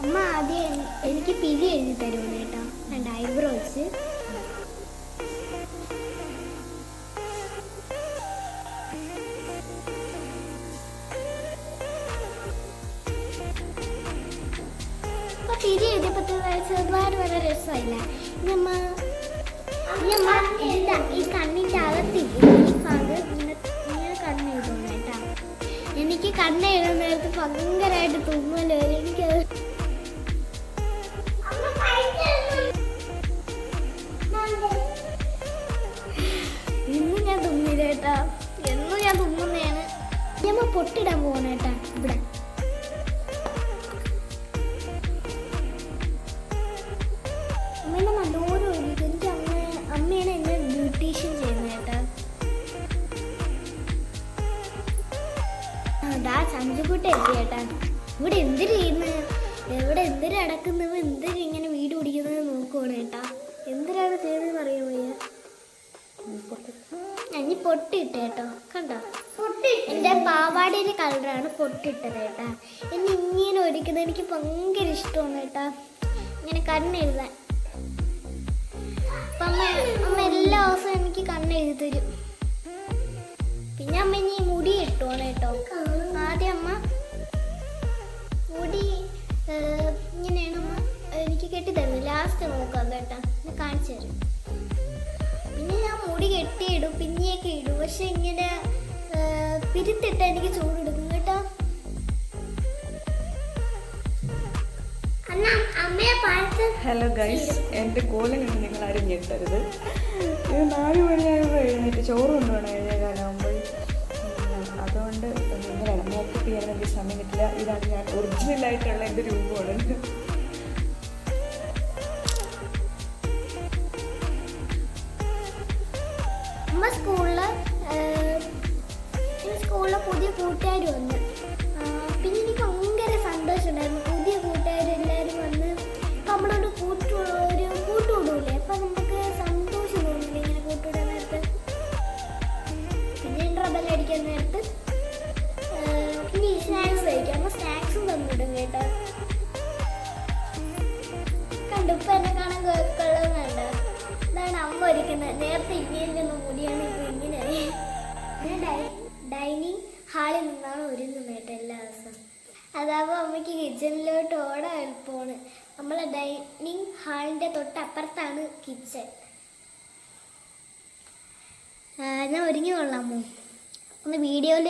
അമ്മ ആദ്യം എനിക്ക് പിരി എഴുതി തരുമോ കേട്ടോ, രണ്ട് ഐബ്രോസ്. അപ്പൊ പിരി എഴുതിയപ്പോൾ ചെറുപാട് വളരെ രസമില്ല. ഇന്നമ്മ എന്താ ഈ കണ്ണിൻ്റെ അകത്തില്ല ഈ ഭാഗം ഇങ്ങനെ കണ്ണെഴുതുന്നു കേട്ടോ. എനിക്ക് കണ്ണെഴുതുന്ന നേരത്ത് ഭയങ്കരമായിട്ട് തുമ്മൽ വരും. എനിക്കത് ഇന്ന് ഞാൻ തുമ്മില്ലേട്ടാ, എന്നും ഞാൻ തുമ്മുന്നതാണ്. ഞമ്മ പൊട്ടിടാൻ പോകണേട്ടാ ഇവിടെ. അമ്മേനെ നല്ലോണം ഒഴിക്കും. എനിക്ക് അമ്മയാണ് എന്നെ ബ്യൂട്ടീഷ്യൻ ചെയ്യുന്നത് കേട്ടാ. അതാ ചഞ്ചുകുട്ടി എത്തി കേട്ടാ. ഇവിടെ എന്തിനു ചെയ്യുന്നത്, എവിടെ എന്തിനു അടക്കുന്നത്, എന്തിനു ഇങ്ങനെ വീട് പിടിക്കുന്നത് നോക്കുവാണ് കേട്ടാ. എന്തിനാണ് ചെയ്തതെന്ന് അറിയാൻ വയ്യ. ഇനി പൊട്ടിട്ട് കേട്ടോ, കണ്ടോ എൻ്റെ പാവാടിയുടെ കളറാണ് പൊട്ടിട്ടത് കേട്ടാ. എന്നെ ഇങ്ങനെ ഒരുക്കുന്നത് എനിക്ക് ഭയങ്കര ഇഷ്ടമാണ് കേട്ടാ, ഇങ്ങനെ കണ്ണെഴുതാൻ. അപ്പം അമ്മ എല്ലാ ദിവസവും എനിക്ക് കണ്ണെഴുതി തരും. പിന്നെ അമ്മ ഇനി മുടി ഇട്ടുവാണ് കേട്ടോ. ആദ്യം അമ്മ മുടി ഇങ്ങനെയാണ് അമ്മ എനിക്ക് കെട്ടിത്തരുന്നത്. ലാസ്റ്റ് നോക്കാം കേട്ടോ, കാണിച്ചു തരും. പിന്നെ ഞാൻ മുടി കെട്ടിയിടും, പിന്നെയൊക്കെ ഇടും. പക്ഷെ ഇങ്ങനെ പിരിത്തിട്ട് എനിക്ക് ചൂടെടുക്കും കേട്ടോ. ഹലോ ഗൈസ്, എൻ്റെ കോലം കണ്ട് നിങ്ങൾ ആരും ഞെട്ടരുത്. ഇത് 4 മണിയാകുമ്പോൾ എഴുന്നേറ്റ് ചോറ് കൊണ്ടുപോകണം 7:15. അതുകൊണ്ട് നിങ്ങളാണ് മേക്കപ്പ് ചെയ്യാൻ എനിക്ക് സമയം കിട്ടില്ല. ഇതാണ് ഞാൻ ഒറിജിനലായിട്ടുള്ള എൻ്റെ രൂപമാണ്. സ്കൂളിലെ പുതിയ കൂട്ടുകാർ വന്ന്, പിന്നെ എനിക്ക് ഭയങ്കര സന്തോഷമുണ്ടായിരുന്നു. പുതിയ കൂട്ടുകാരെല്ലാവരും വന്ന് നമ്മളോട് കൂട്ടുകൂടൂലേ, അപ്പം നമുക്ക് സന്തോഷം തോന്നില്ല ഇങ്ങനെ കൂട്ടുകൂടാൻ നേരത്ത്. പിന്നെ റബൽ അടിക്കാൻ നേരത്ത് പിന്നെ സ്നാക്സ് കഴിക്കാം. അപ്പോൾ സ്നാക്സും തന്നിടും കേട്ടോ. കണ്ടു ഇപ്പം എന്നെ കാണാൻ കൊള്ളുന്നുണ്ട്. ഇതാണ് അമ്മ ഒരുക്കുന്നത്. നേരത്തെ ഇങ്ങനെ മുടിയാണ്, ഇപ്പോൾ ഇങ്ങനെയായി. ഞാൻ ഡൈനിങ് ഹാളിൽ നിന്നാണ് ഒരുങ്ങുന്നത് കേട്ടോ എല്ലാ ദിവസവും. അതാവുമ്പോൾ അമ്മയ്ക്ക് കിച്ചണിലോട്ട് ഓടാൻ എളുപ്പമാണ്. നമ്മളെ ഡൈനിങ് ഹാളിൻ്റെ തൊട്ടപ്പുറത്താണ് കിച്ചൺ. ഞാൻ ഒരുങ്ങി കൊള്ളാമോ? ഒന്ന് വീഡിയോയിൽ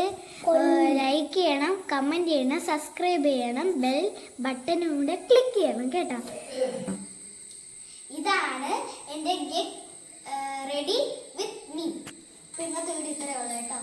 ലൈക്ക് ചെയ്യണം, കമൻറ്റ് ചെയ്യണം, സബ്സ്ക്രൈബ് ചെയ്യണം, ബെൽ ബട്ടനും കൂടെ ക്ലിക്ക് ചെയ്യണം കേട്ടോ. ഇതാണ് എൻ്റെ ഗെറ്റ് റെഡി വിത്ത് മീ. ഇന്നത്തെ വീഡിയോ ഇത്രയേ ഉള്ളൂ കേട്ടോ.